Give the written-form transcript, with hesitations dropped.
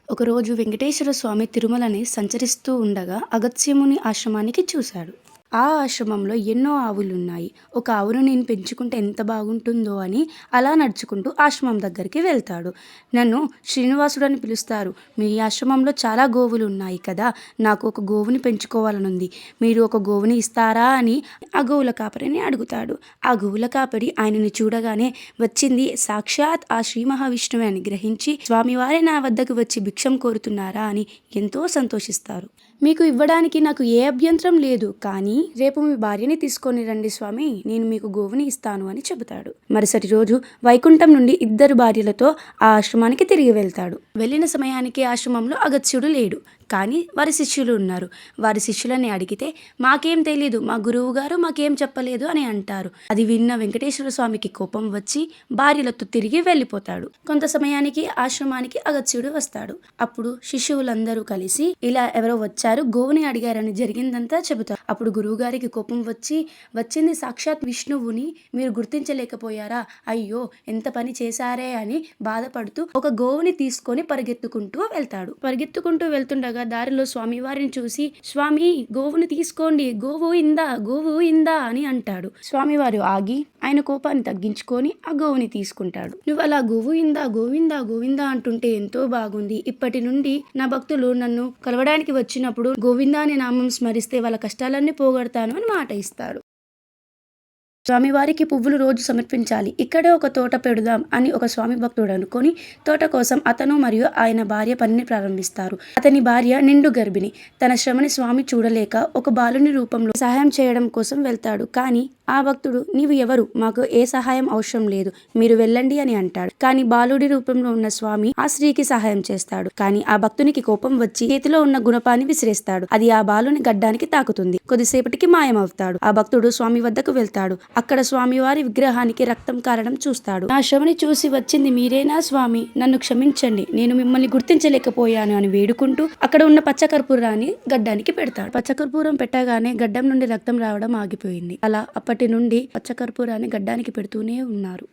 ఒకరోజు వెంకటేశ్వర స్వామి తిరుమలని సంచరిస్తూ ఉండగా అగస్త్యముని ఆశ్రమానికి చూశాడు. ఆ ఆశ్రమంలో ఎన్నో ఆవులున్నాయి. ఒక ఆవును నేను పెంచుకుంటే ఎంత బాగుంటుందో అని అలా నడుచుకుంటూ ఆశ్రమం దగ్గరికి వెళ్తాడు. నన్ను శ్రీనివాసుడు అని పిలుస్తారు. మీ ఆశ్రమంలో చాలా గోవులు ఉన్నాయి కదా, నాకు ఒక గోవుని పెంచుకోవాలనుంది. మీరు ఒక గోవుని ఇస్తారా అని ఆ గోవుల కాపరిని అడుగుతాడు. ఆ గోవుల కాపరి ఆయనని చూడగానే వచ్చింది సాక్షాత్ ఆ శ్రీ మహావిష్ణువే అని గ్రహించి, స్వామివారే నా వద్దకు వచ్చి భిక్షం కోరుతున్నారా అని ఎంతో సంతోషిస్తారు. మీకు ఇవ్వడానికి నాకు ఏ అభ్యంతరం లేదు, కానీ రేపు మీ భార్యని తీసుకొని రండి స్వామి, నేను మీకు గోవుని ఇస్తాను అని చెబుతాడు. మరుసటి రోజు వైకుంఠం నుండి 2 భార్యలతో ఆ ఆశ్రమానికి తిరిగి వెళ్తాడు. వెళ్ళిన సమయానికి ఆశ్రమంలో అగస్త్యుడు లేడు, కానీ వారి శిష్యులు ఉన్నారు. వారి శిష్యులని అడిగితే మాకేం తెలీదు, మా గురువు గారు మాకేం చెప్పలేదు అని అంటారు. అది విన్న వెంకటేశ్వర స్వామికి కోపం వచ్చి భార్యలతో తిరిగి వెళ్ళిపోతాడు. కొంత సమయానికి ఆశ్రమానికి అగస్త్యుడు వస్తాడు. అప్పుడు శిష్యులందరూ కలిసి ఇలా ఎవరో వచ్చారు, గోవుని అడిగారని జరిగిందంతా చెబుతారు. అప్పుడు గురువు గారికి కోపం వచ్చి, వచ్చింది సాక్షాత్ విష్ణువుని మీరు గుర్తించలేకపోయారా, అయ్యో ఎంత పని చేశారే అని బాధపడుతూ ఒక గోవుని తీసుకొని పరిగెత్తుకుంటూ వెళ్తాడు. పరిగెత్తుకుంటూ వెళ్తుండగా దారిలో స్వామివారిని చూసి, స్వామి గోవుని తీసుకోండి, గోవు ఇందా అని అంటాడు. స్వామివారు ఆగి ఆయన కోపాన్ని తగ్గించుకొని ఆ గోవుని తీసుకుంటాడు. నువ్వు అలా గోవిందా అంటుంటే ఎంతో బాగుంది. ఇప్పటి నుండి నా భక్తులు నన్ను కలవడానికి వచ్చినప్పుడు గోవిందా అనే నామం స్మరిస్తే వాళ్ళ కష్టాలన్నీ పోగొడతాను అని మాట ఇస్తాడు. స్వామివారికి పువ్వులు రోజు సమర్పించాలి, ఇక్కడే ఒక తోట పెడుదాం అని ఒక స్వామి భక్తుడు అనుకొని తోట కోసం అతను మరియు ఆయన భార్య పనిని ప్రారంభిస్తారు. అతని భార్య నిండు గర్భిణి. తన శ్రమని స్వామి చూడలేక ఒక బాలుని రూపంలో సహాయం చేయడం కోసం వెళ్తాడు. కానీ ఆ భక్తుడు, నీవు ఎవరు, మాకు ఏ సహాయం అవసరం లేదు, మీరు వెళ్ళండి అని అంటాడు. కానీ బాలుడి రూపంలో ఉన్న స్వామి ఆ స్త్రీకి సహాయం చేస్తాడు. కానీ ఆ భక్తునికి కోపం వచ్చి చేతిలో ఉన్న గుణపాన్ని విసిరేస్తాడు. అది ఆ బాలుని గడ్డానికి తాకుతుంది. కొద్దిసేపటికి మాయమవుతాడు. ఆ భక్తుడు స్వామి వద్దకు వెళ్తాడు. అక్కడ స్వామివారి విగ్రహానికి రక్తం కారడం చూస్తాడు. నా శ్రమని చూసి వచ్చింది మీరేనా స్వామి, నన్ను క్షమించండి, నేను మిమ్మల్ని గుర్తించలేకపోయాను అని వేడుకుంటూ అక్కడ ఉన్న పచ్చకర్పూరాన్ని గడ్డానికి పెడతాడు. పచ్చకర్పూరం పెట్టగానే గడ్డం నుండి రక్తం రావడం ఆగిపోయింది. అలా అప్పటి నుండి పచ్చకర్పూరాన్ని గడ్డానికి పెడుతూనే ఉన్నారు.